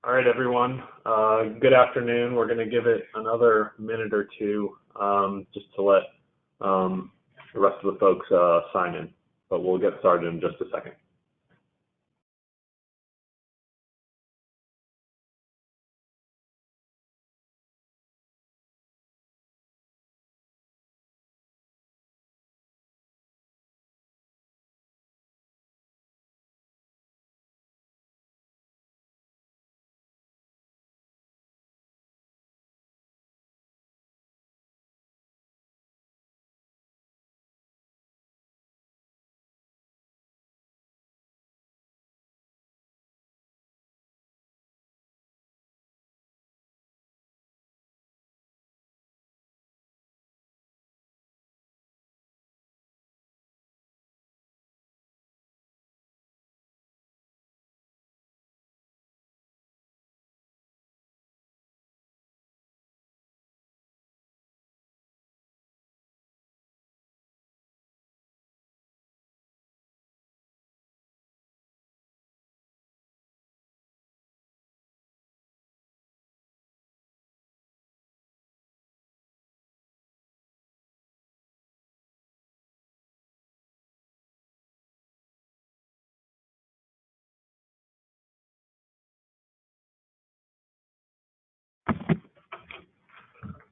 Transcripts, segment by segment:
All right, everyone. Good afternoon. We're going to give it another minute or two just to let the rest of the folks sign in, but we'll get started in just a second.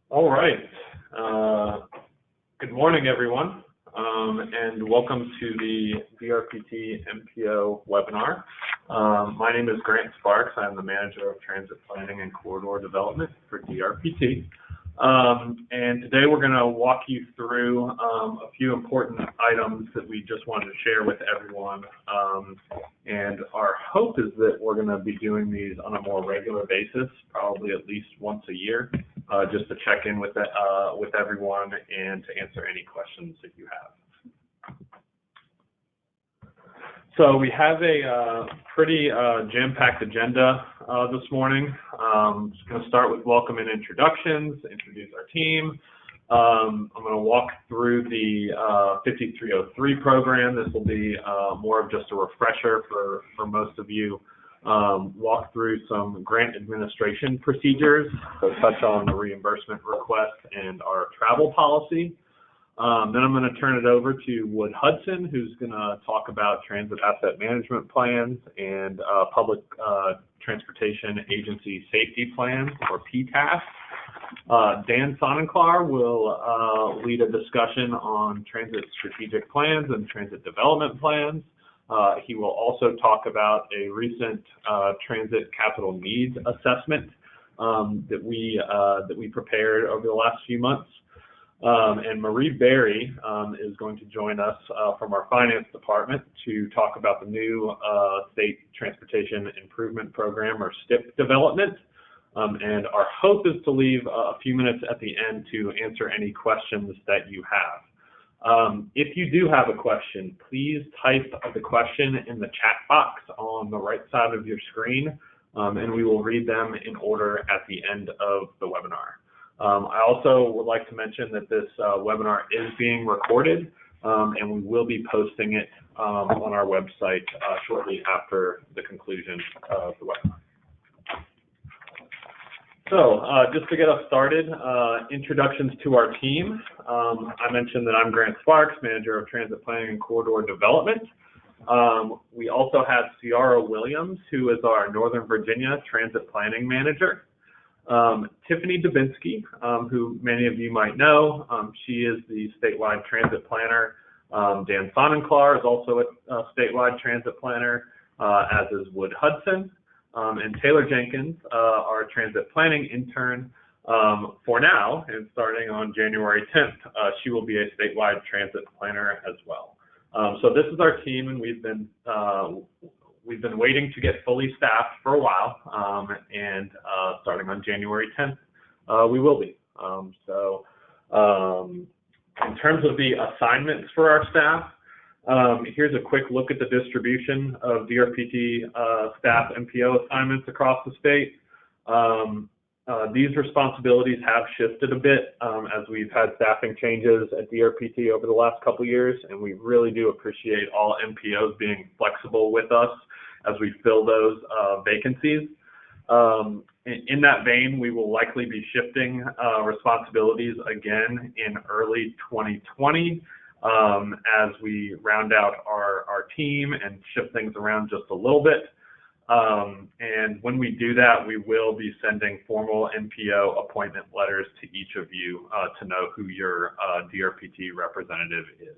All right. Good morning, everyone, and welcome to the DRPT MPO webinar. My name is Grant Sparks. I'm the Manager of Transit Planning and Corridor Development for DRPT. And today we're going to walk you through a few important items that we just wanted to share with everyone. And our hope is that we're going to be doing these on a more regular basis, probably at least once a year, just to check in with everyone and to answer any questions that you have. So we have a pretty jam-packed agenda this morning. I'm just going to start with welcome and introductions, introduce our team. I'm going to walk through the 5303 program. This will be more of just a refresher for most of you. Walk through some grant administration procedures, so touch on the reimbursement request and our travel policy. Then I'm going to turn it over to Wood Hudson, who's going to talk about transit asset management plans and public transportation agency safety plans, or PTAS. Dan Sonnenklar will lead a discussion on transit strategic plans and transit development plans. He will also talk about a recent transit capital needs assessment that we prepared over the last few months. And Marie Berry is going to join us from our finance department to talk about the new State Transportation Improvement Program, or STIP development. And our hope is to leave a few minutes at the end to answer any questions that you have. If you do have a question, please type the question in the chat box on the right side of your screen, and we will read them in order at the end of the webinar. I also would like to mention that this webinar is being recorded, and we will be posting it on our website shortly after the conclusion of the webinar. So just to get us started, introductions to our team. I mentioned that I'm Grant Sparks, Manager of Transit Planning and Corridor Development. We also have Ciara Williams, who is our Northern Virginia Transit Planning Manager. Tiffany Dubinsky, who many of you might know, she is the statewide transit planner. Dan Sonnenklar is also a statewide transit planner, as is Wood Hudson. And Taylor Jenkins, our transit planning intern for now, and starting on January 10th, she will be a statewide transit planner as well. So this is our team, and we've been waiting to get fully staffed for a while, and starting on January 10th, we will be. In terms of the assignments for our staff, here's a quick look at the distribution of DRPT staff MPO assignments across the state. These responsibilities have shifted a bit as we've had staffing changes at DRPT over the last couple of years, and we really do appreciate all MPOs being flexible with us as we fill those vacancies. In that vein, we will likely be shifting responsibilities again in early 2020 as we round out our team and shift things around just a little bit. And when we do that, we will be sending formal MPO appointment letters to each of you to know who your DRPT representative is.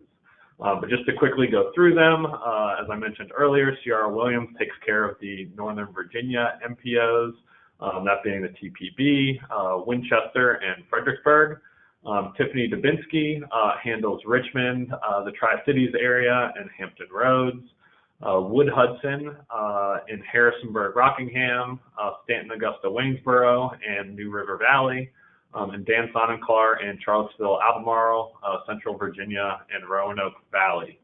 But just to quickly go through them, as I mentioned earlier, Ciara Williams takes care of the Northern Virginia MPOs, that being the TPB, Winchester, and Fredericksburg. Tiffany Dubinsky handles Richmond, the Tri-Cities area, and Hampton Roads. Wood Hudson in Harrisonburg, Rockingham, Stanton, Augusta, Waynesboro, and New River Valley. And Dan Sonnenklar in Charlottesville, Albemarle, Central Virginia, and Roanoke Valley.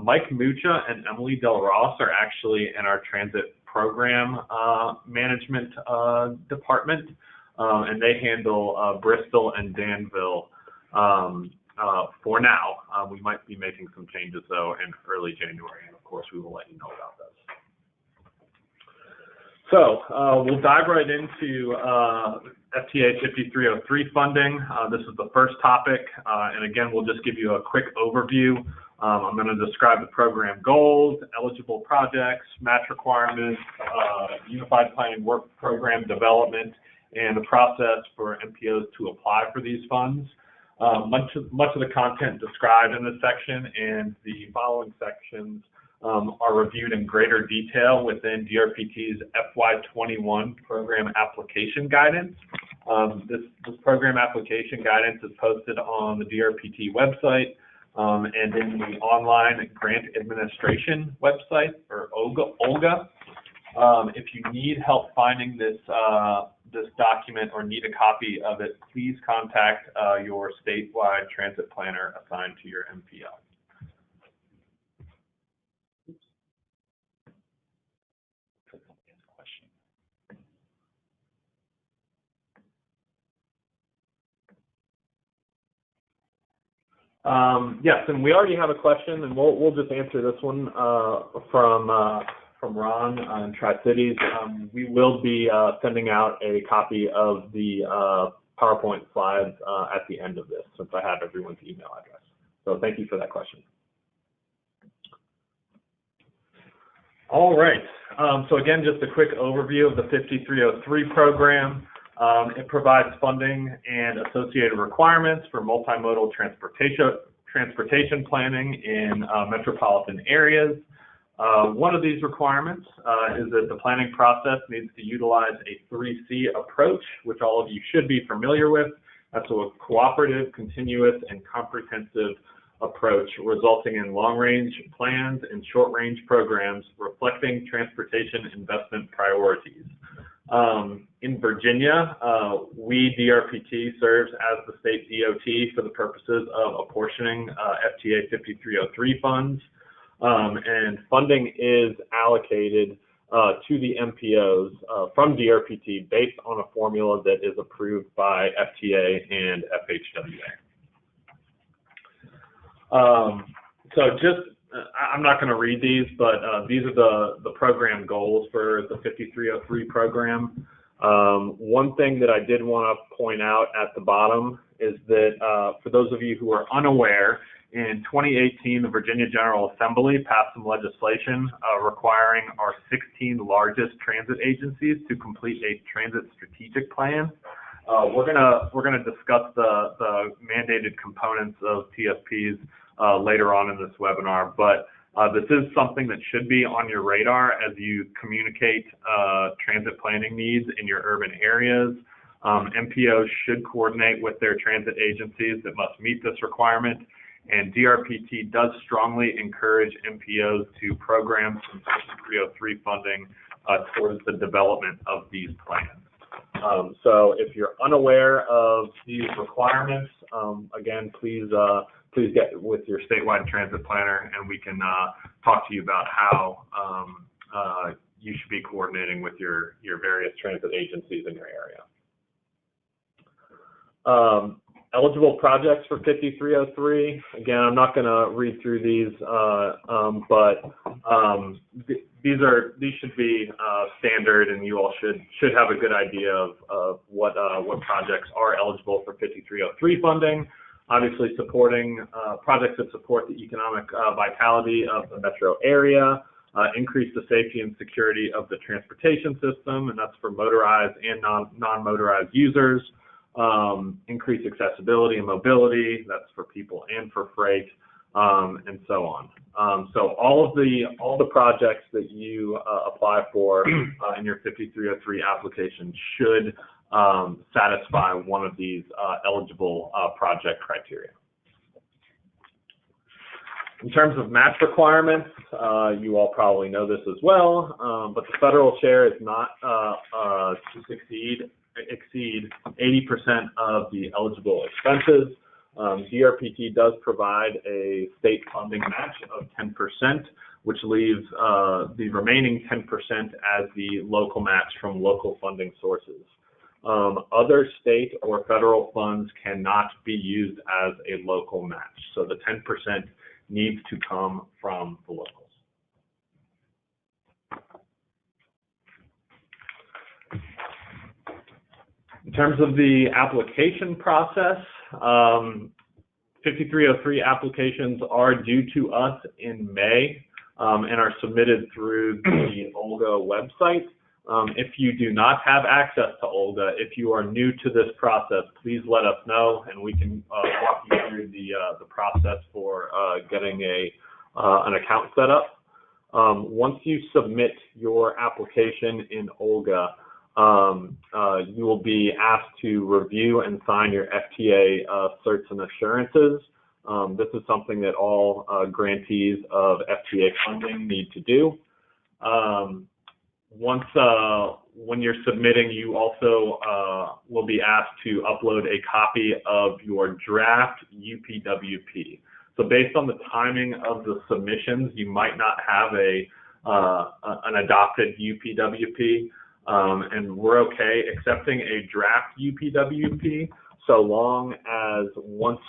Mike Mucha and Emily Del Ross are actually in our transit program management department, and they handle Bristol and Danville for now. We might be making some changes, though, in early January, and of course, we will let you know about those. So we'll dive right into FTA 5303 funding. This is the first topic, and again, we'll just give you a quick overview. I'm going to describe the program goals, eligible projects, match requirements, unified planning work program development, and the process for MPOs to apply for these funds. Much of the content described in this section and the following sections are reviewed in greater detail within DRPT's FY21 program application guidance. This program application guidance is posted on the DRPT website and in the online grant administration website, or OLGA. If you need help finding this document or need a copy of it, please contact your statewide transit planner assigned to your MPO. Yes, and we already have a question, and we'll just answer this one from Ron in Tri-Cities. We will be sending out a copy of the PowerPoint slides at the end of this, since I have everyone's email address. So thank you for that question. All right. So again, just a quick overview of the 5303 program. It provides funding and associated requirements for multimodal transportation planning in metropolitan areas. One of these requirements is that the planning process needs to utilize a 3C approach, which all of you should be familiar with. That's a cooperative, continuous, and comprehensive approach resulting in long-range plans and short-range programs reflecting transportation investment priorities. In Virginia, we, DRPT, serves as the state DOT for the purposes of apportioning FTA 5303 funds, and funding is allocated to the MPOs from DRPT based on a formula that is approved by FTA and FHWA. I'm not going to read these, but these are the program goals for the 5303 program. One thing that I did want to point out at the bottom is that for those of you who are unaware, in 2018, the Virginia General Assembly passed some legislation requiring our 16 largest transit agencies to complete a transit strategic plan. We're gonna discuss the mandated components of TSPs later on in this webinar, but this is something that should be on your radar as you communicate transit planning needs in your urban areas. MPOs should coordinate with their transit agencies that must meet this requirement, and DRPT does strongly encourage MPOs to program some 5303 funding towards the development of these plans. So if you're unaware of these requirements, again, please get with your statewide transit planner, and we can talk to you about how you should be coordinating with your various transit agencies in your area. Eligible projects for 5303. Again, I'm not going to read through these, but these should be standard, and you all should have a good idea of what projects are eligible for 5303 funding. Obviously, supporting projects that support the economic vitality of the metro area, increase the safety and security of the transportation system, and that's for motorized and non-motorized users. Increase accessibility and mobility, that's for people and for freight, and so on. So all the projects that you apply for in your 5303 application should satisfy one of these eligible project criteria. In terms of match requirements, you all probably know this as well, but the federal share is not to exceed 80% of the eligible expenses. DRPT does provide a state funding match of 10%, which leaves the remaining 10% as the local match from local funding sources. Other state or federal funds cannot be used as a local match, so the 10% needs to come from the locals. In terms of the application process, 5303 applications are due to us in May and are submitted through the OLGA website. If you do not have access to OLGA, if you are new to this process, please let us know, and we can walk you through the process for getting an account set up. Once you submit your application in OLGA, you will be asked to review and sign your FTA certs and assurances. This is something that all grantees of FTA funding need to do. When you're submitting, you also will be asked to upload a copy of your draft UPWP. So based on the timing of the submissions, you might not have an adopted UPWP. And we're okay accepting a draft UPWP so long as once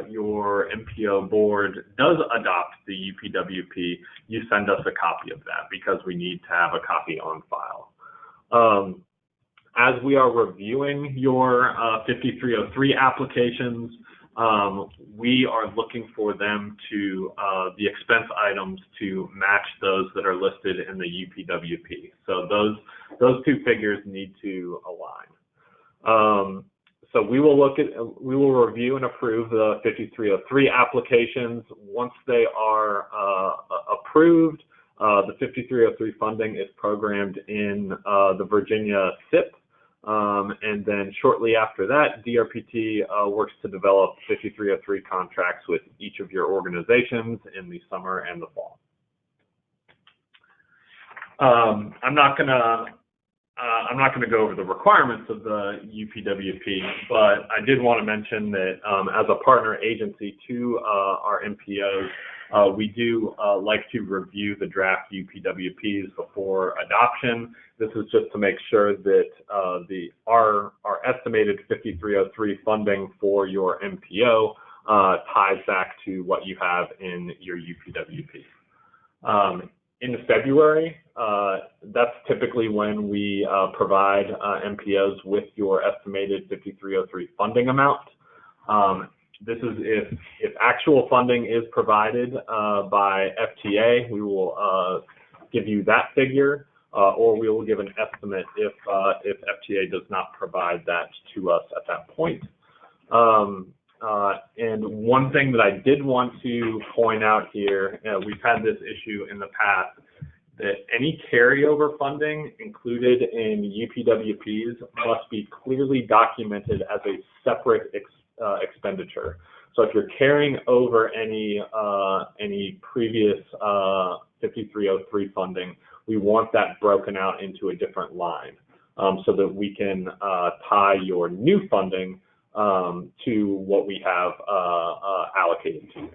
your MPO board does adopt the UPWP, you send us a copy of that because we need to have a copy on file. As we are reviewing your 5303 applications, we are looking for them to, the expense items to match those that are listed in the UPWP. So those two figures need to align. So we will review and approve the 5303 applications. Once they are approved, the 5303 funding is programmed in the Virginia SIP. And then shortly after that, DRPT works to develop 5303 contracts with each of your organizations in the summer and the fall. I'm not gonna go over the requirements of the UPWP, but I did want to mention that as a partner agency to our MPOs, we do like to review the draft UPWPs before adoption. This is just to make sure that our estimated 5303 funding for your MPO ties back to what you have in your UPWP. In February, that's typically when we provide MPOs with your estimated 5303 funding amount. This is if actual funding is provided by FTA, we will give you that figure, or we will give an estimate if FTA does not provide that to us at that point. And one thing that I did want to point out here, we've had this issue in the past, that any carryover funding included in UPWPs must be clearly documented as a separate expenditure. So if you're carrying over any previous 5303 funding, we want that broken out into a different line so that we can tie your new funding to what we have allocated to you.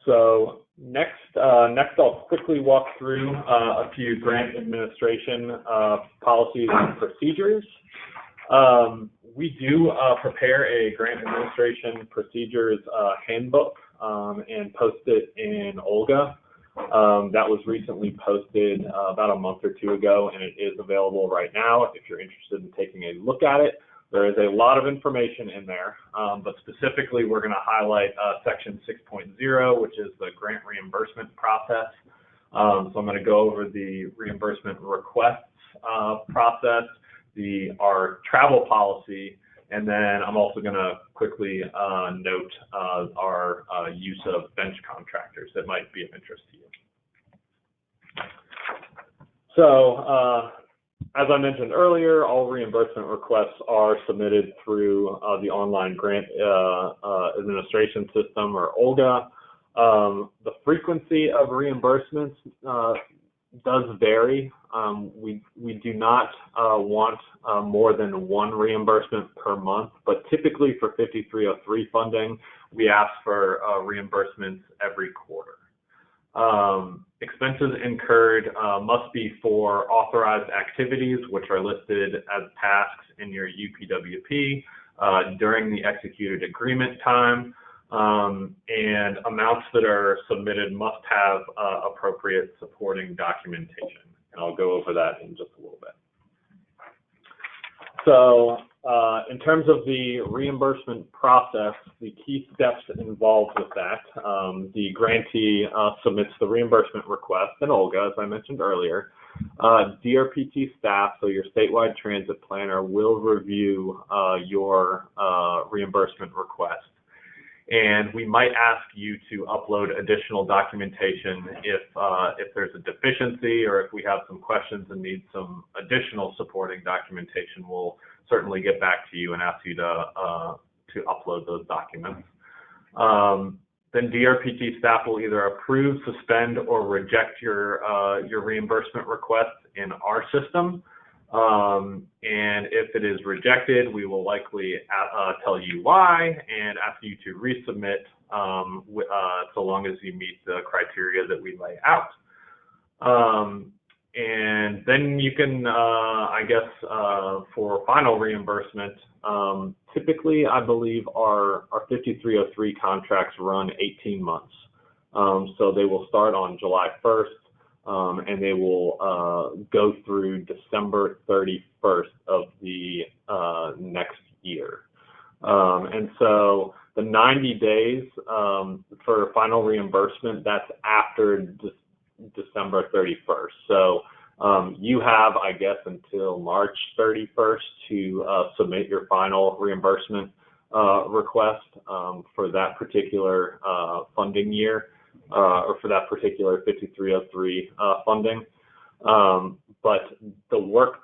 So next I'll quickly walk through a few grant administration policies and procedures. We do prepare a grant administration procedures handbook and post it in OLGA. That was recently posted about a month or two ago, and it is available right now if you're interested in taking a look at it. There is a lot of information in there, but specifically we're going to highlight section 6.0, which is the grant reimbursement process. So I'm going to go over the reimbursement requests process, our travel policy, and then I'm also going to quickly note our use of bench contractors that might be of interest to you. So, as I mentioned earlier, all reimbursement requests are submitted through the online grant administration system, or OLGA. The frequency of reimbursements does vary. We do not want more than one reimbursement per month, but typically for 5303 funding, we ask for reimbursements every quarter. Expenses incurred must be for authorized activities, which are listed as tasks in your UPWP during the executed agreement time, and amounts that are submitted must have appropriate supporting documentation. And I'll go over that in just a little bit. So in terms of the reimbursement process, the key steps involved with that, the grantee submits the reimbursement request in OLGA, as I mentioned earlier. DRPT staff, so your statewide transit planner, will review your reimbursement request. And we might ask you to upload additional documentation if there's a deficiency, or if we have some questions and need some additional supporting documentation. We'll certainly get back to you and ask you to upload those documents. Then DRPT staff will either approve, suspend, or reject your reimbursement request in our system. And if it is rejected, we will likely tell you why and ask you to resubmit so long as you meet the criteria that we lay out. And then you can, I guess, for final reimbursement, typically I believe our 5303 contracts run 18 months. So they will start on July 1st. And they will go through December 31st of the next year. And so the 90 days for final reimbursement, that's after December 31st. So you have, I guess, until March 31st to submit your final reimbursement request for that particular funding year. Or for that particular 5303 funding, but the work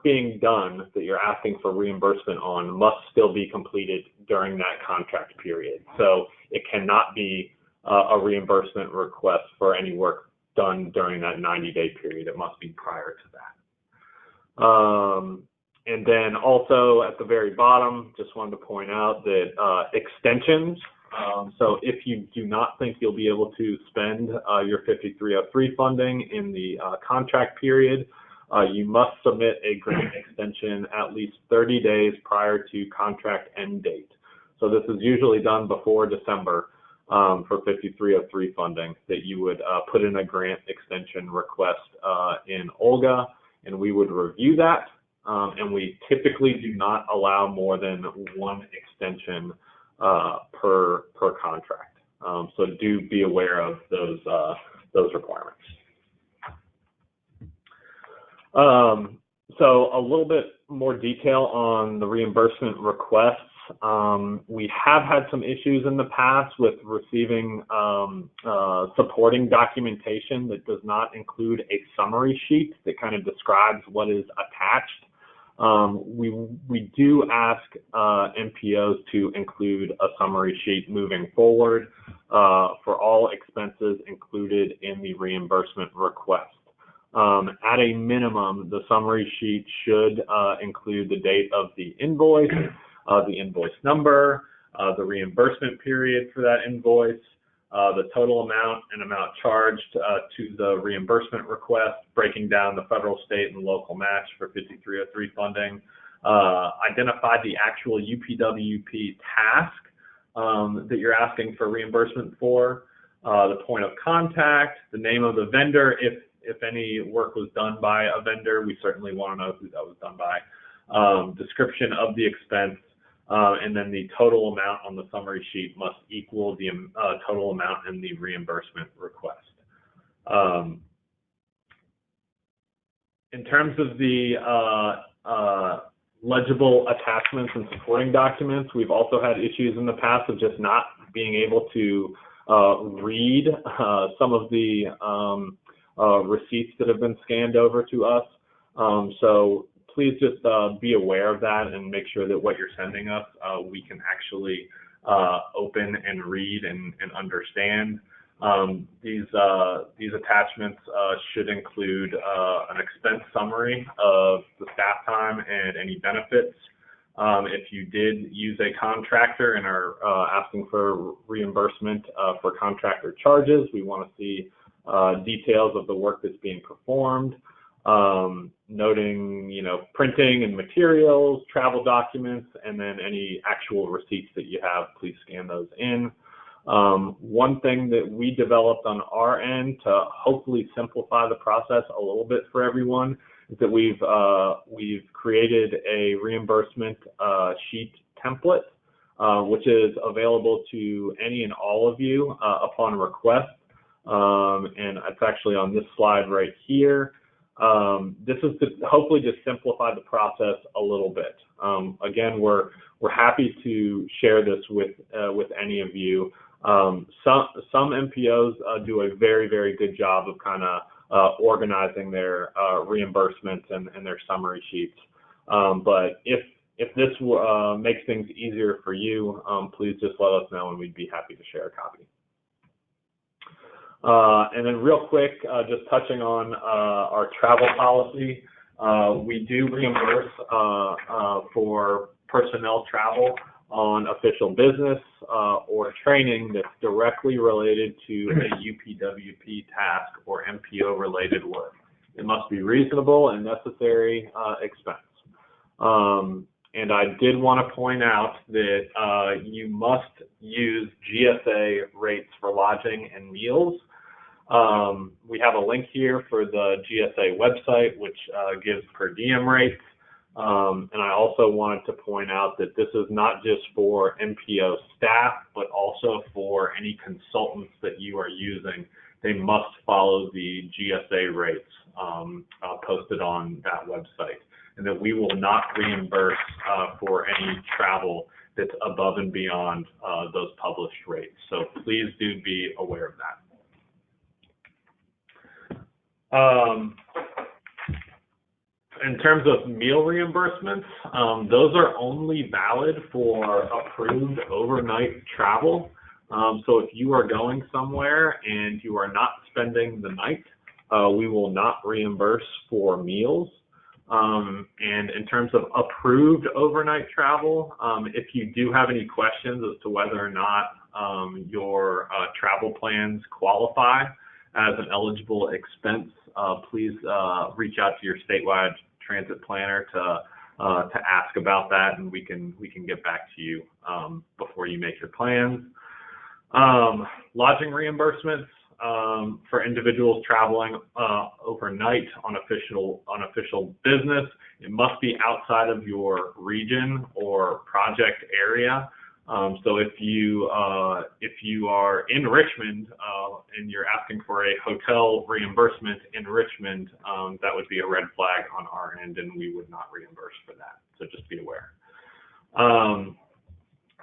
being done that you're asking for reimbursement on must still be completed during that contract period. So it cannot be a reimbursement request for any work done during that 90-day period. It must be prior to that. And then also at the very bottom, just wanted to point out that extensions. So if you do not think you'll be able to spend your 5303 funding in the contract period, you must submit a grant extension at least 30 days prior to contract end date. So this is usually done before December for 5303 funding, that you would put in a grant extension request in OLGA, and we would review that. And we typically do not allow more than one extension per contract. So do be aware of those requirements. So a little bit more detail on the reimbursement requests. We have had some issues in the past with receiving supporting documentation that does not include a summary sheet that kind of describes what is attached. We do ask MPOs to include a summary sheet moving forward for all expenses included in the reimbursement request. At a minimum, the summary sheet should include the date of the invoice number, the reimbursement period for that invoice, the total amount and amount charged to the reimbursement request, breaking down the federal, state, and local match for 5303 funding, identify the actual UPWP task that you're asking for reimbursement for, the point of contact, the name of the vendor. If any work was done by a vendor, we certainly want to know who that was done by. Description of the expense, and then the total amount on the summary sheet must equal the total amount in the reimbursement request. In terms of the legible attachments and supporting documents, we've also had issues in the past of just not being able to read some of the receipts that have been scanned over to us. So please just be aware of that and make sure that what you're sending us, we can actually open and read and understand. These attachments should include an expense summary of the staff time and any benefits. If you did use a contractor and are asking for reimbursement for contractor charges, we want to see details of the work that's being performed, noting, printing and materials, travel documents, and then any actual receipts that you have, please scan those in. One thing that we developed on our end to hopefully simplify the process a little bit for everyone is that we've created a reimbursement sheet template, which is available to any and all of you upon request. And it's actually on this slide right here. This is to hopefully just simplify the process a little bit. Again, we're happy to share this with any of you. Some MPOs do a very, very good job of kind of organizing their reimbursements and their summary sheets. But if this makes things easier for you, please just let us know and we'd be happy to share a copy. And then real quick, just touching on our travel policy, we do reimburse for personnel travel on official business or training that's directly related to a UPWP task or MPO related work. It must be reasonable and necessary expense. And I did want to point out that you must use GSA rates for lodging and meals. We have a link here for the GSA website, which gives per diem rates. And I also wanted to point out that this is not just for MPO staff, but also for any consultants that you are using. They must follow the GSA rates posted on that website, and that we will not reimburse for any travel that's above and beyond those published rates. So please do be aware of that. In terms of meal reimbursements, those are only valid for approved overnight travel. So if you are going somewhere and you are not spending the night, we will not reimburse for meals. And in terms of approved overnight travel, if you do have any questions as to whether or not your travel plans qualify as an eligible expense, please reach out to your statewide transit planner to ask about that, and we can get back to you before you make your plans. Lodging reimbursements for individuals traveling overnight on official business. It must be outside of your region or project area. So if you are in Richmond and you're asking for a hotel reimbursement in Richmond, that would be a red flag on our end, and we would not reimburse for that. So just be aware.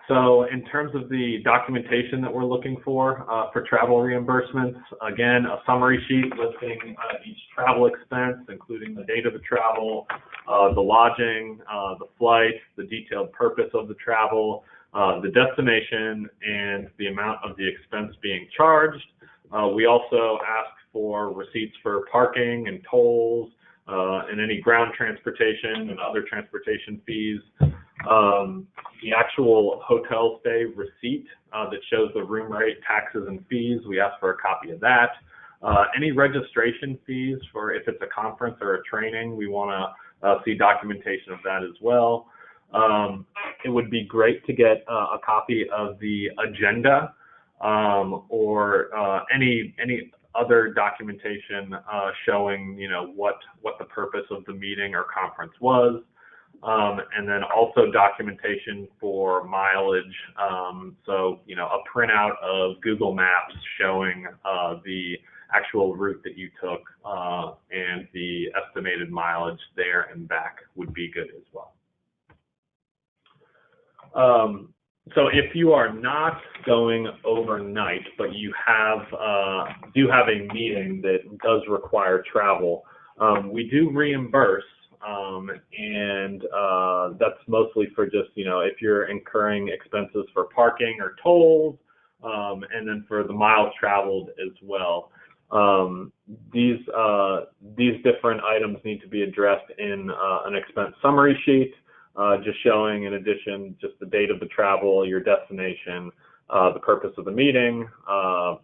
So in terms of the documentation that we're looking for travel reimbursements, again, a summary sheet listing each travel expense, including the date of the travel, the lodging, the flight, the detailed purpose of the travel, the destination, and the amount of the expense being charged. We also ask for receipts for parking and tolls and any ground transportation and other transportation fees. The actual hotel stay receipt that shows the room rate, taxes, and fees, we ask for a copy of that. Any registration fees for if it's a conference or a training, we want to see documentation of that as well. It would be great to get a copy of the agenda or any other documentation showing, what the purpose of the meeting or conference was. And then also documentation for mileage. So, a printout of Google Maps showing the actual route that you took and the estimated mileage there and back would be good as well. So if you are not going overnight, but you do have a meeting that does require travel, we do reimburse, and that's mostly for just, if you're incurring expenses for parking or tolls, and then for the miles traveled as well. These different items need to be addressed in an expense summary sheet, just showing, in addition, just the date of the travel, your destination, the purpose of the meeting,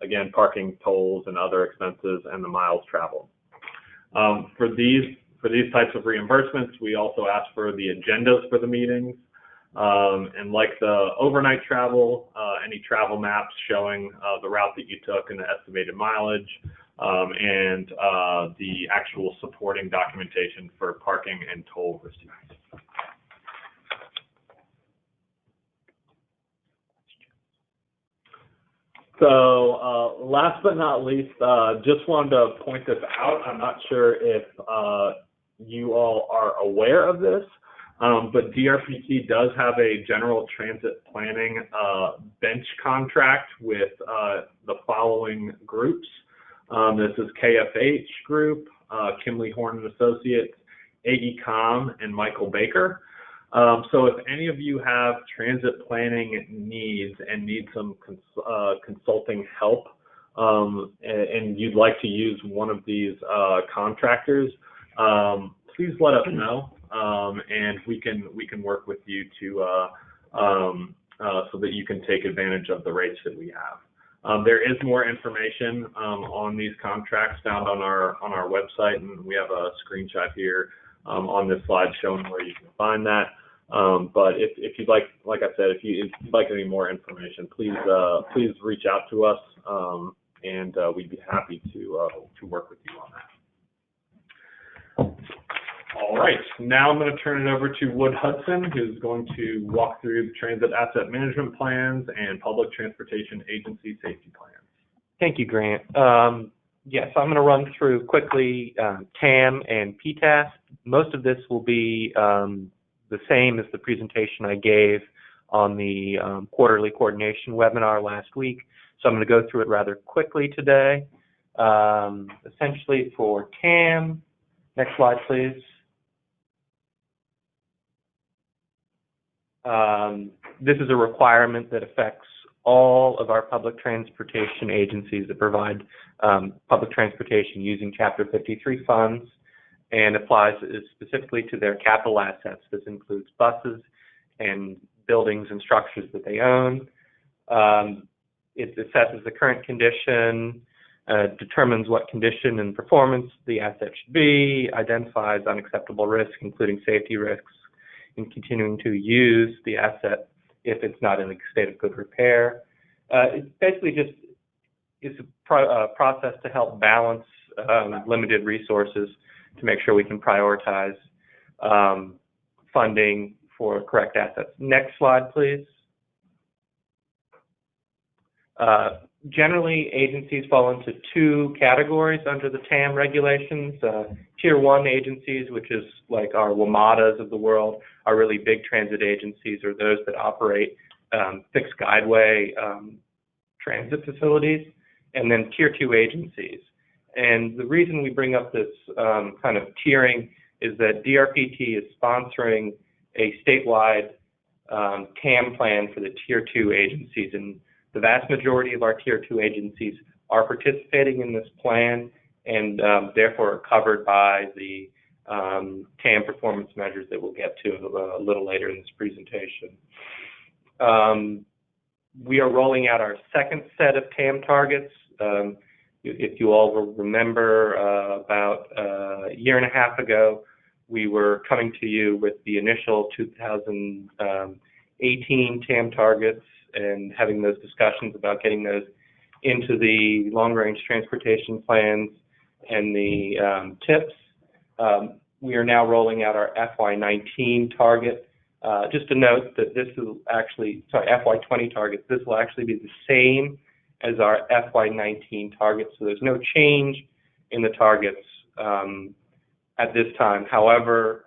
again, parking, tolls, and other expenses, and the miles traveled. For these types of reimbursements, we also ask for the agendas for the meetings, and like the overnight travel, any travel maps showing the route that you took and the estimated mileage, and the actual supporting documentation for parking and toll receipts. So last but not least, just wanted to point this out. I'm not sure if you all are aware of this, but DRPT does have a general transit planning bench contract with the following groups. This is KFH Group, Kimley Horn and Associates, AECOM, and Michael Baker. So if any of you have transit planning needs and need some consulting help, and you'd like to use one of these contractors, please let us know, and we can work with you to so that you can take advantage of the rates that we have. There is more information on these contracts found on our website, and we have a screenshot here on this slide showing where you can find that. But if you'd like I said, if you'd like any more information, please reach out to us, and we'd be happy to work with you on that. All right, now I'm going to turn it over to Wood Hudson, who's going to walk through the transit asset management plans and public transportation agency safety plans. Thank you, Grant. Yes, I'm going to run through quickly TAM and PTAS. Most of this will be the same as the presentation I gave on the quarterly coordination webinar last week. So I'm going to go through it rather quickly today. Essentially for TAM, next slide, please. This is a requirement that affects all of our public transportation agencies that provide public transportation using Chapter 53 funds, and applies specifically to their capital assets. This includes buses and buildings and structures that they own. It assesses the current condition, determines what condition and performance the asset should be, identifies unacceptable risks, including safety risks, in continuing to use the asset if it's not in a state of good repair. It's basically just a process to help balance limited resources to make sure we can prioritize funding for correct assets. Next slide, please. Generally, agencies fall into two categories under the TAM regulations. Tier 1 agencies, which is like our WMATAs of the world, are really big transit agencies, or those that operate fixed guideway transit facilities, and then Tier 2 agencies. And the reason we bring up this kind of tiering is that DRPT is sponsoring a statewide TAM plan for the Tier 2 agencies, and the vast majority of our Tier 2 agencies are participating in this plan, and therefore are covered by the TAM performance measures that we'll get to a little later in this presentation. We are rolling out our second set of TAM targets. If you all will remember, about a year and a half ago, we were coming to you with the initial 2018 TAM targets, and having those discussions about getting those into the long-range transportation plans and the TIPs. We are now rolling out our FY19 target. Just to note that this will actually, FY20 targets, this will actually be the same as our FY19 targets, so there's no change in the targets at this time. However,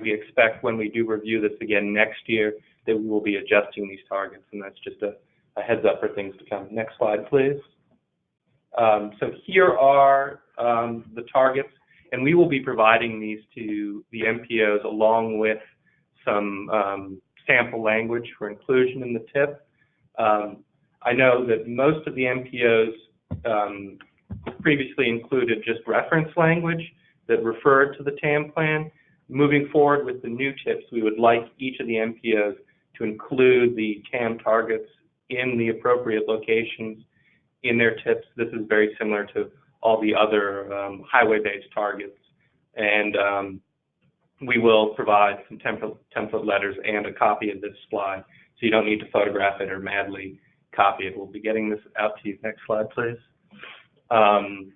we expect when we do review this again next year that we will be adjusting these targets, and that's just a heads up for things to come. Next slide, please. So here are the targets, and we will be providing these to the MPOs along with some sample language for inclusion in the TIP. I know that most of the MPOs previously included just reference language that referred to the TAM plan. Moving forward with the new TIPs, we would like each of the MPOs to include the TAM targets in the appropriate locations in their TIPs. This is very similar to all the other highway-based targets. And we will provide some template letters and a copy of this slide, so you don't need to photograph it or madly copy it. We'll be getting this out to you. Next slide, please. On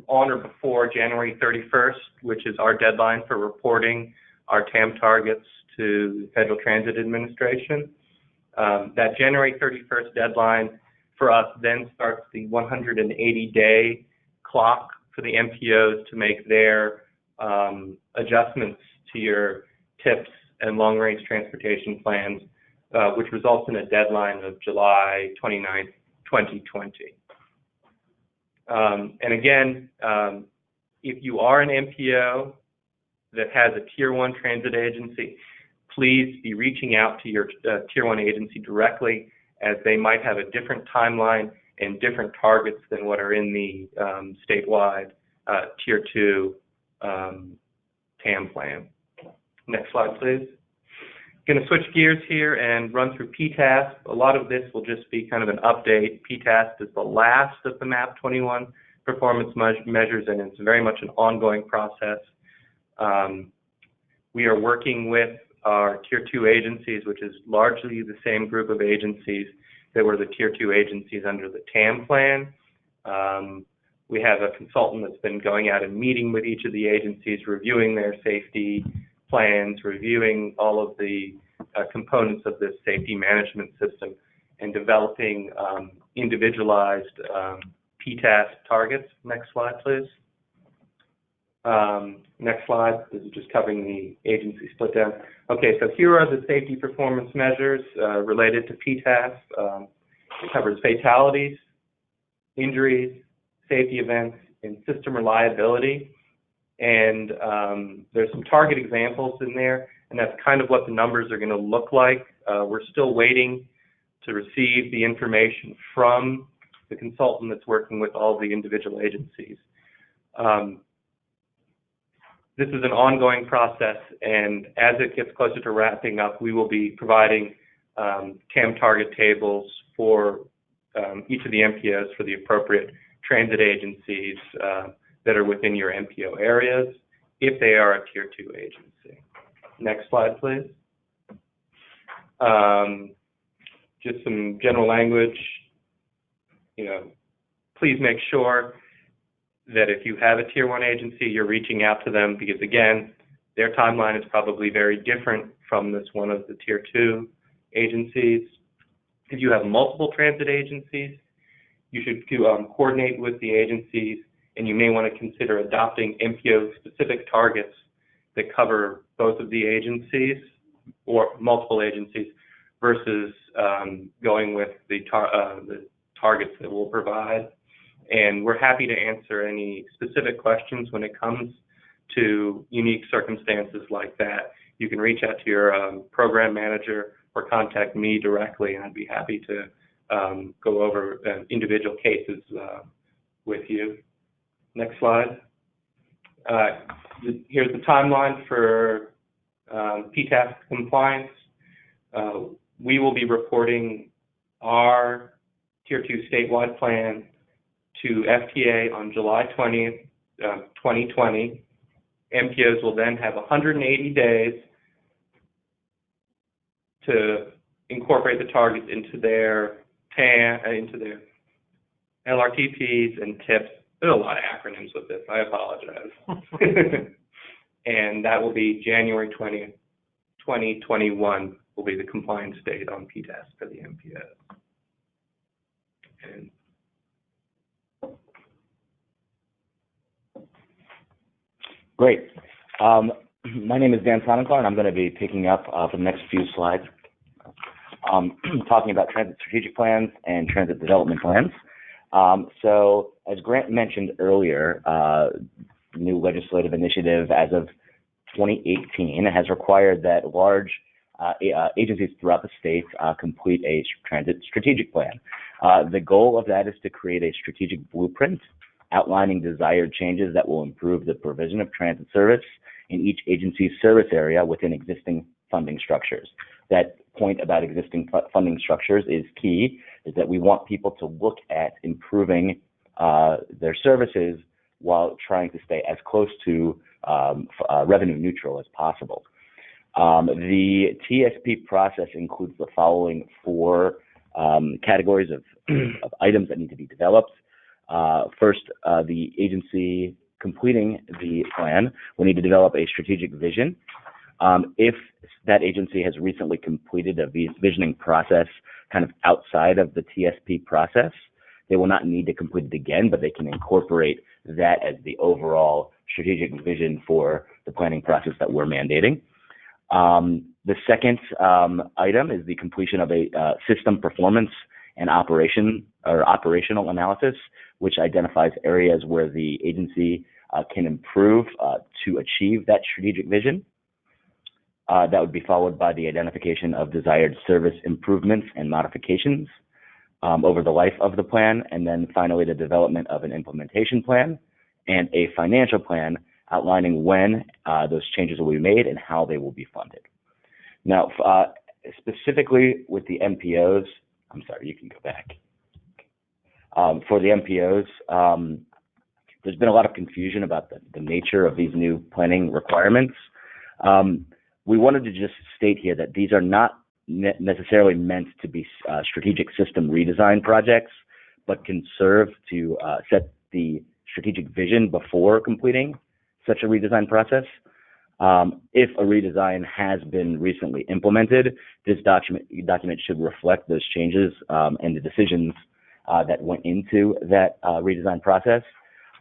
or before January 31st, which is our deadline for reporting our TAM targets to the Federal Transit Administration. That January 31st deadline for us then starts the 180-day clock for the MPOs to make their adjustments to your TIPs and long-range transportation plans, which results in a deadline of July 29th, 2020. And again, if you are an MPO that has a Tier 1 transit agency, please be reaching out to your Tier 1 agency directly, as they might have a different timeline and different targets than what are in the statewide Tier 2 TAM plan. Next slide, please. Going to switch gears here and run through PTASP. A lot of this will just be kind of an update. PTASP is the last of the MAP 21 performance measures, and it's very much an ongoing process. We are working with our Tier 2 agencies, which is largely the same group of agencies that were the Tier 2 agencies under the TAM plan. We have a consultant that's been going out and meeting with each of the agencies, reviewing their safety plans, reviewing all of the components of this safety management system, and developing individualized PTASP targets. Next slide, please. Next slide. This is just covering the agency split down. Okay, so here are the safety performance measures related to PTASP. It covers fatalities, injuries, safety events, and system reliability. And there's some target examples in there, and that's kind of what the numbers are going to look like. We're still waiting to receive the information from the consultant that's working with all the individual agencies. This is an ongoing process, and as it gets closer to wrapping up, we will be providing TAM target tables for each of the MPOs for the appropriate transit agencies that are within your MPO areas, if they are a Tier 2 agency. Next slide, please. Just some general language. Please make sure that if you have a Tier 1 agency, you're reaching out to them, because again, their timeline is probably very different from this one of the Tier 2 agencies. If you have multiple transit agencies, you should coordinate with the agencies, and you may want to consider adopting MPO-specific targets that cover both of the agencies or multiple agencies versus going with the targets that we'll provide. And we're happy to answer any specific questions when it comes to unique circumstances like that. You can reach out to your program manager or contact me directly, and I'd be happy to go over individual cases with you. Next slide. Here's the timeline for Pcap Compliance. We will be reporting our Tier 2 statewide plan to FTA on July 20th, 2020. MPOs will then have 180 days to incorporate the targets into their into their LRTPs and TIPs. There's a lot of acronyms with this. I apologize. And that will be January 20th, 2021 will be the compliance date on PTAS for the MPOs. And great. My name is Dan Sonnenklaar, and I'm going to be picking up for the next few slides, talking about transit strategic plans and transit development plans. So, as Grant mentioned earlier, new legislative initiative as of 2018 has required that large agencies throughout the state complete a transit strategic plan. The goal of that is to create a strategic blueprint outlining desired changes that will improve the provision of transit service in each agency's service area within existing funding structures. That point about existing funding structures is key, is that we want people to look at improving their services while trying to stay as close to revenue neutral as possible. The TSP process includes the following four categories of items that need to be developed. First, the agency completing the plan will need to develop a strategic vision. If that agency has recently completed a visioning process kind of outside of the TSP process, they will not need to complete it again, but they can incorporate that as the overall strategic vision for the planning process that we're mandating. The second item is the completion of a system performance and operational analysis, which identifies areas where the agency can improve to achieve that strategic vision. That would be followed by the identification of desired service improvements and modifications over the life of the plan, and then finally the development of an implementation plan and a financial plan outlining when those changes will be made and how they will be funded. Now, specifically with the MPOs, I'm sorry, you can go back. For the MPOs, there's been a lot of confusion about the nature of these new planning requirements. We wanted to just state here that these are not necessarily meant to be strategic system redesign projects, but can serve to set the strategic vision before completing such a redesign process. If a redesign has been recently implemented, this document should reflect those changes and the decisions that went into that redesign process.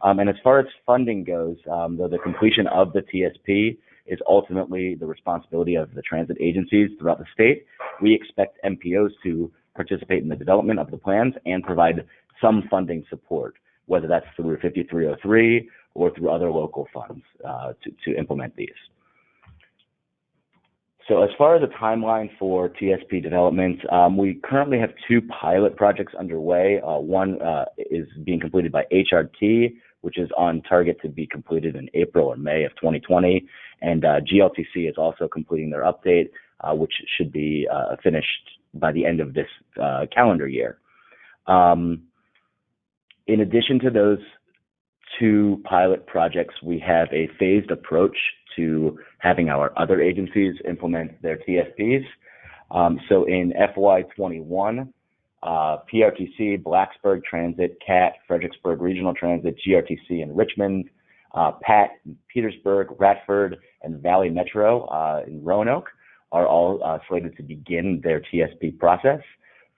And as far as funding goes, though the completion of the TSP is ultimately the responsibility of the transit agencies throughout the state, we expect MPOs to participate in the development of the plans and provide some funding support, whether that's through 5303 or through other local funds to implement these. So as far as the timeline for TSP development, we currently have two pilot projects underway. One is being completed by HRT, which is on target to be completed in April or May of 2020. And GLTC is also completing their update, which should be finished by the end of this calendar year. In addition to those two pilot projects, we have a phased approach to having our other agencies implement their TSPs. So in FY21, PRTC, Blacksburg Transit, CAT, Fredericksburg Regional Transit, GRTC in Richmond, PAT in Petersburg, Radford, and Valley Metro in Roanoke are all slated to begin their TSP process,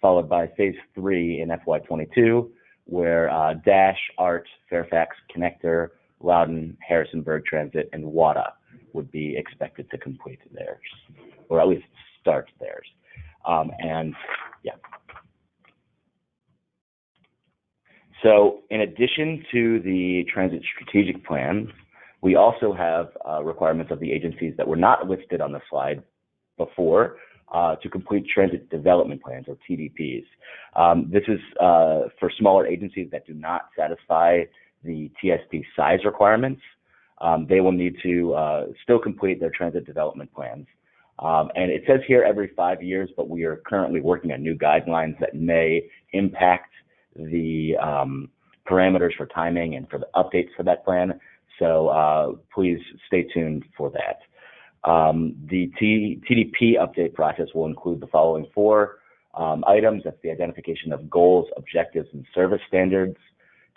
followed by Phase 3 in FY22, where Dash, ART, Fairfax, Connector, Loudoun, Harrisonburg Transit, and WADA would be expected to complete theirs, or at least start theirs. And yeah. So in addition to the transit strategic plan, we also have requirements of the agencies that were not listed on the slide before to complete transit development plans, or TDPs. This is for smaller agencies that do not satisfy the TSP size requirements. They will need to still complete their transit development plans. And it says here every 5 years, but we are currently working on new guidelines that may impact the parameters for timing and for the updates for that plan. So please stay tuned for that. The TDP update process will include the following four items. That's the identification of goals, objectives, and service standards,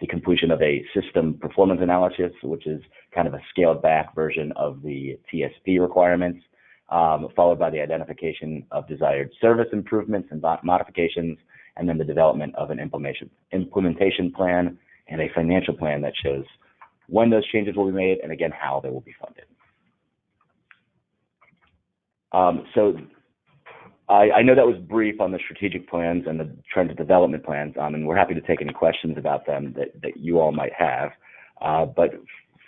the completion of a system performance analysis, which is kind of a scaled back version of the TSP requirements, followed by the identification of desired service improvements and modifications, and then the development of an implementation plan and a financial plan that shows when those changes will be made and, again, how they will be funded. So I know that was brief on the strategic plans and the trend of development plans, and we're happy to take any questions about them that you all might have. But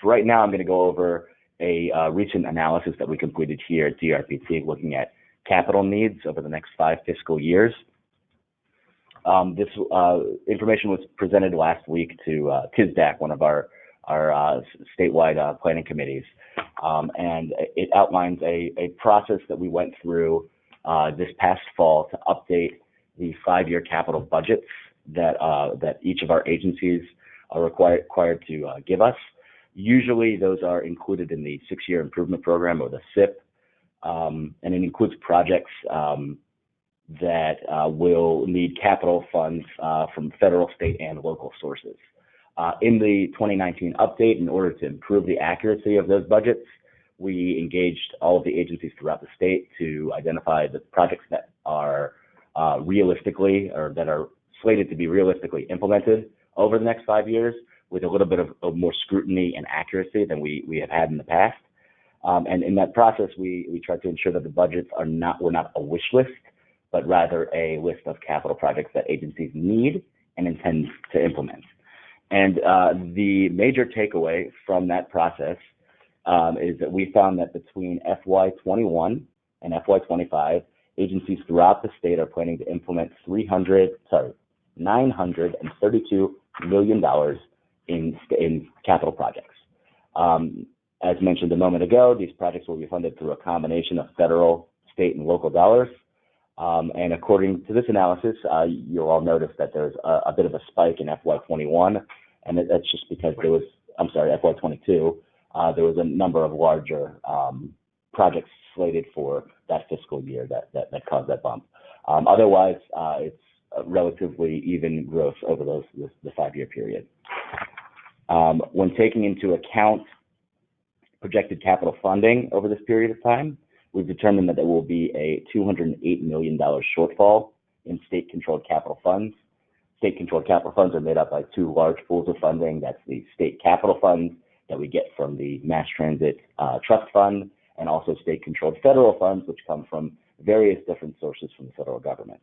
for right now, I'm going to go over a recent analysis that we completed here at DRPT, looking at capital needs over the next 5 fiscal years. This information was presented last week to TSDAC, one of our statewide planning committees, and it outlines a process that we went through this past fall to update the 5-year capital budgets that each of our agencies are required to give us. Usually those are included in the 6-year improvement program, or the SIP, and it includes projects that will need capital funds from federal, state, and local sources. In the 2019 update, in order to improve the accuracy of those budgets, we engaged all of the agencies throughout the state to identify the projects that are realistically, or that are slated to be realistically implemented over the next 5 years, with a little bit of more scrutiny and accuracy than we have had in the past. And in that process, we tried to ensure that the budgets were not a wish list, but rather a list of capital projects that agencies need and intend to implement. And the major takeaway from that process is that we found that between FY21 and FY25, agencies throughout the state are planning to implement $932 million in capital projects. As mentioned a moment ago, these projects will be funded through a combination of federal, state, and local dollars. And according to this analysis, you'll all notice that there's a bit of a spike in FY21, and that's just because FY22, there was a number of larger projects slated for that fiscal year that caused that bump. Otherwise, it's a relatively even growth over the 5-year period. When taking into account projected capital funding over this period of time, we've determined that there will be a $208 million shortfall in state-controlled capital funds. State-controlled capital funds are made up by 2 large pools of funding. That's the state capital funds that we get from the Mass Transit Trust Fund, and also state-controlled federal funds, which come from various different sources from the federal government.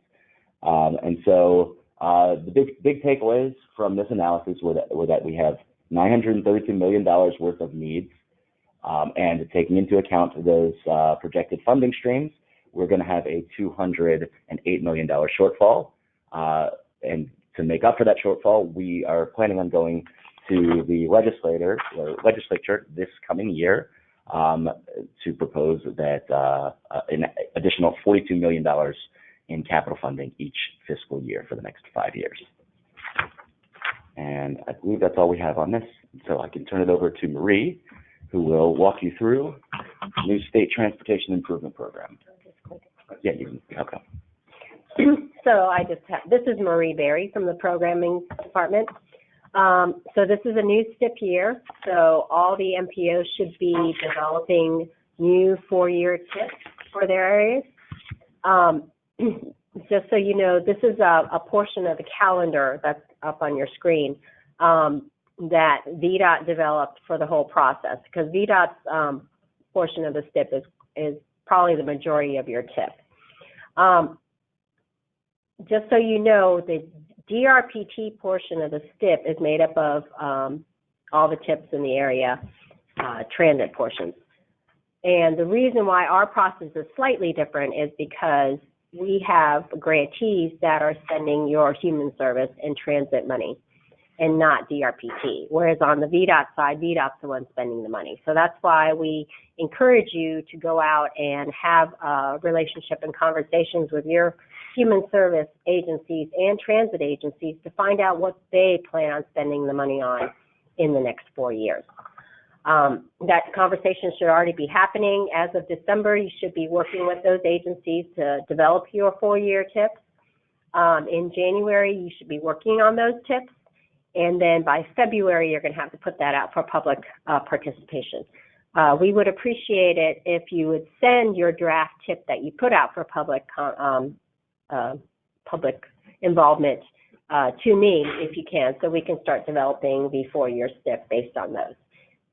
And so the big takeaways from this analysis were that we have $932 million worth of needs, and taking into account those projected funding streams, we're going to have a $208 million shortfall. And to make up for that shortfall, we are planning on going to the legislature this coming year to propose that an additional $42 million in capital funding each fiscal year for the next 5 years. And I believe that's all we have on this. So I can turn it over to Marie, who will walk you through the new State Transportation Improvement Program. Yeah, okay. So this is Marie Berry from the Programming Department. So this is a new STIP year, so all the MPOs should be developing new 4-year TIPs for their areas. Just so you know, this is a portion of the calendar that's up on your screen that VDOT developed for the whole process, because VDOT's portion of the STIP is probably the majority of your TIP. Just so you know, the DRPT portion of the STIP is made up of all the TIPs in the area, transit portions. And the reason why our process is slightly different is because we have grantees that are spending your human service and transit money, and not DRPT. Whereas on the VDOT side, VDOT's the one spending the money. So that's why we encourage you to go out and have a relationship and conversations with your human service agencies and transit agencies to find out what they plan on spending the money on in the next 4 years. That conversation should already be happening. As of December, you should be working with those agencies to develop your 4-year tips. In January, you should be working on those tips. And then by February, you're going to have to put that out for public participation. We would appreciate it if you would send your draft tip that you put out for public involvement to me, if you can, so we can start developing the 4-year STIP based on those.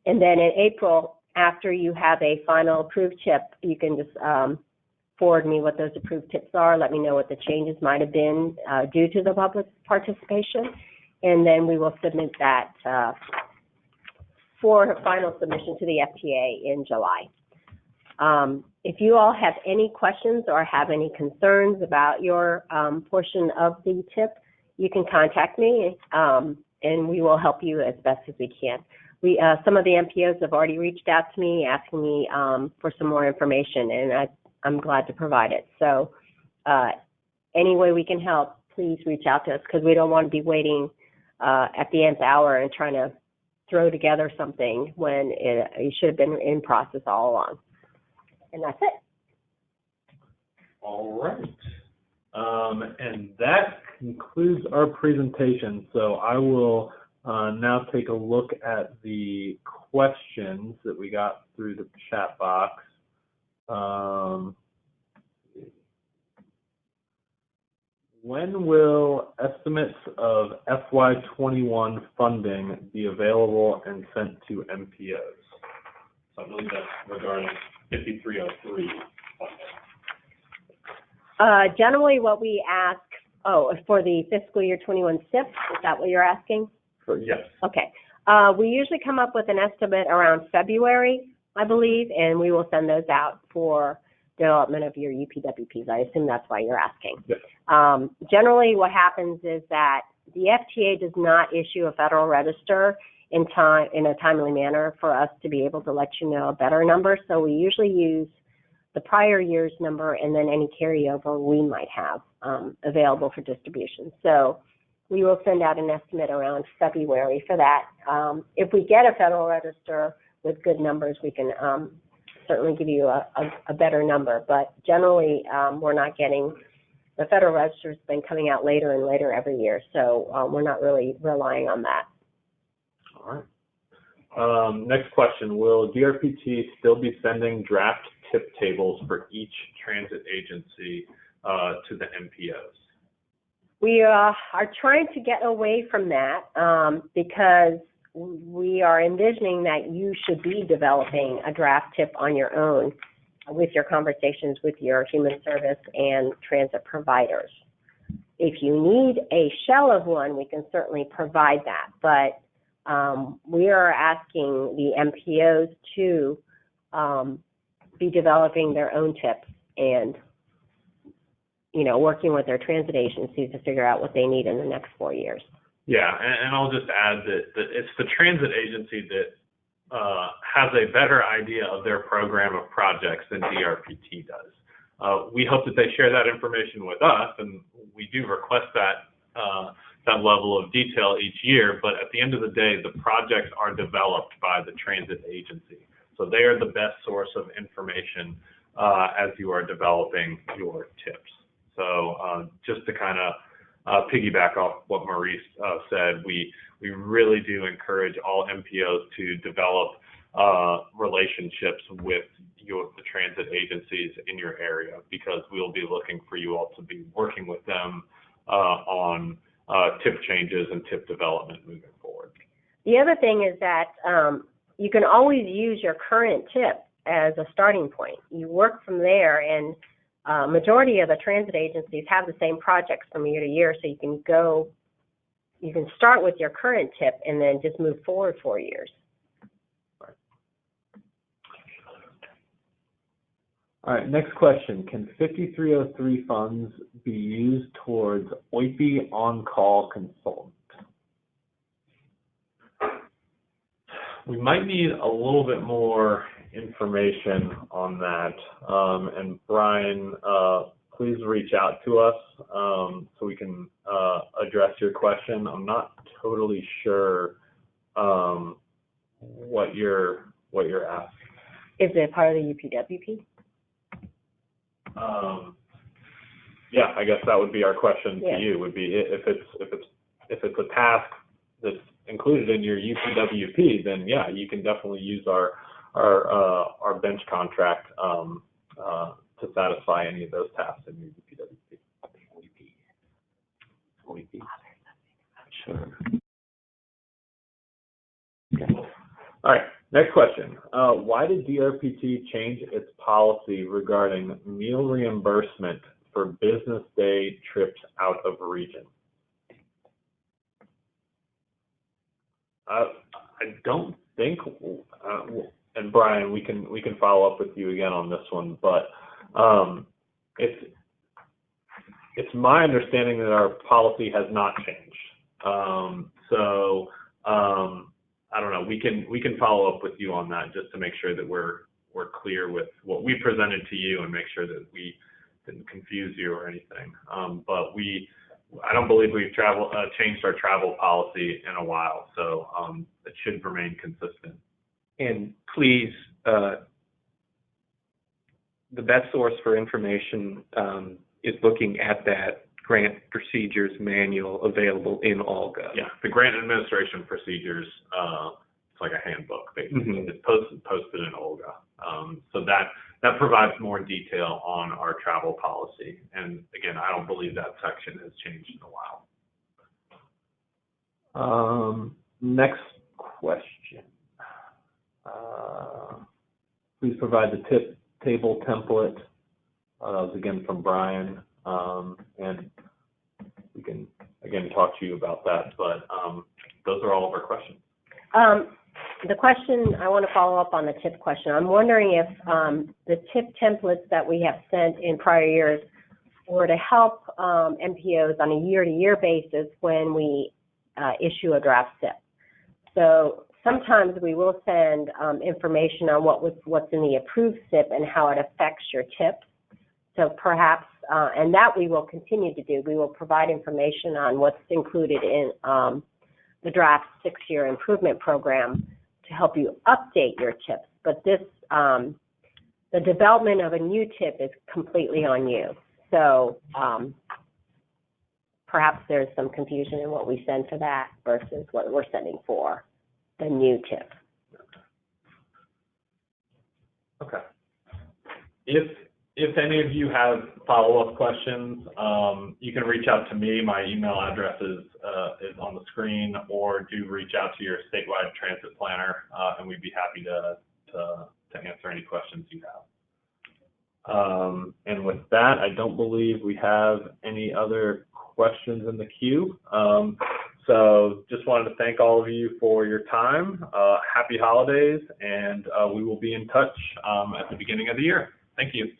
And then in April, after you have a final approved tip, you can just forward me what those approved tips are, let me know what the changes might have been due to the public participation, and then we will submit that for final submission to the FTA in July. If you all have any questions or have any concerns about your portion of the tip, you can contact me, and we will help you as best as we can. Some of the MPOs have already reached out to me asking me for some more information, and I'm glad to provide it. So any way we can help, please reach out to us, because we don't want to be waiting at the nth hour and trying to throw together something when it should have been in process all along. And that's it. All right. And that concludes our presentation. So I will now take a look at the questions that we got through the chat box. When will estimates of FY21 funding be available and sent to MPOs? So I believe that's regarding 5303 funding. Generally what we ask, for the fiscal year 21 SIP, is that what you're asking? Yes. Okay. We usually come up with an estimate around February, I believe, and we will send those out for development of your UPWPs. I assume that's why you're asking. Yes. Generally what happens is that the FTA does not issue a Federal Register in a timely manner for us to be able to let you know a better number. So we usually use the prior year's number and then any carryover we might have available for distribution. So we will send out an estimate around February for that. If we get a Federal Register with good numbers, we can certainly give you a better number. But generally, we're not getting, the Federal Register's been coming out later and later every year, so we're not really relying on that. All right. Next question, will DRPT still be sending draft tip tables for each transit agency to the MPOs? We are trying to get away from that because we are envisioning that you should be developing a draft tip on your own with your conversations with your human service and transit providers. If you need a shell of one, we can certainly provide that, but we are asking the MPOs to be developing their own tips and, you know, working with their transit agencies to figure out what they need in the next 4 years. Yeah, and I'll just add that it's the transit agency that has a better idea of their program of projects than DRPT does. We hope that they share that information with us, and we do request that level of detail each year, but at the end of the day, the projects are developed by the transit agency. So they are the best source of information as you are developing your tips. So just to kind of piggyback off what Maurice said, we really do encourage all MPOs to develop relationships with the transit agencies in your area, because we'll be looking for you all to be working with them on tip changes and tip development moving forward. The other thing is that you can always use your current tip as a starting point. You work from there, and majority of the transit agencies have the same projects from year to year, so you can start with your current tip and then just move forward 4 years. All right, next question. Can 5303 funds be used towards OIPI on-call consultant? We might need a little bit more information on that. And Brian, please reach out to us so we can address your question. I'm not totally sure what you're asking. Is it part of the UPWP? Yeah, I guess that would be our question Yeah. to you. Would be if it's a task that's included in your UPWP, then yeah, you can definitely use our bench contract to satisfy any of those tasks in your UPWP. Sure. All right, next question. Why did DRPT change its policy regarding meal reimbursement for business day trips out of region? I don't think, and Brian, we can follow up with you again on this one, but it's my understanding that our policy has not changed. I don't know. We can follow up with you on that just to make sure that we're clear with what we presented to you and make sure that we didn't confuse you or anything. But I don't believe we've changed our travel policy in a while, so it should remain consistent. And please, the best source for information is looking at that grant procedures manual available in Olga. Yeah, the grant administration procedures, it's like a handbook, basically. Mm-hmm. It's posted in Olga. So that provides more detail on our travel policy. And again, I don't believe that section has changed in a while. Next question. Please provide the tip table template. That was again from Brian. And we can again talk to you about that, but those are all of our questions. The question, I want to follow up on the tip question. I'm wondering if the tip templates that we have sent in prior years were to help MPOs on a year-to-year basis when we issue a draft SIP. So sometimes we will send information on what's in the approved SIP and how it affects your tips. So perhaps, and that we will continue to do, we will provide information on what's included in the draft 6-year improvement program to help you update your tips. But this, the development of a new tip is completely on you. So perhaps there's some confusion in what we send for that versus what we're sending for the new tip. Okay. If any of you have follow-up questions, you can reach out to me. My email address is on the screen, or do reach out to your statewide transit planner, and we'd be happy to answer any questions you have. And with that, I don't believe we have any other questions in the queue. So just wanted to thank all of you for your time. Happy holidays, and we will be in touch at the beginning of the year. Thank you.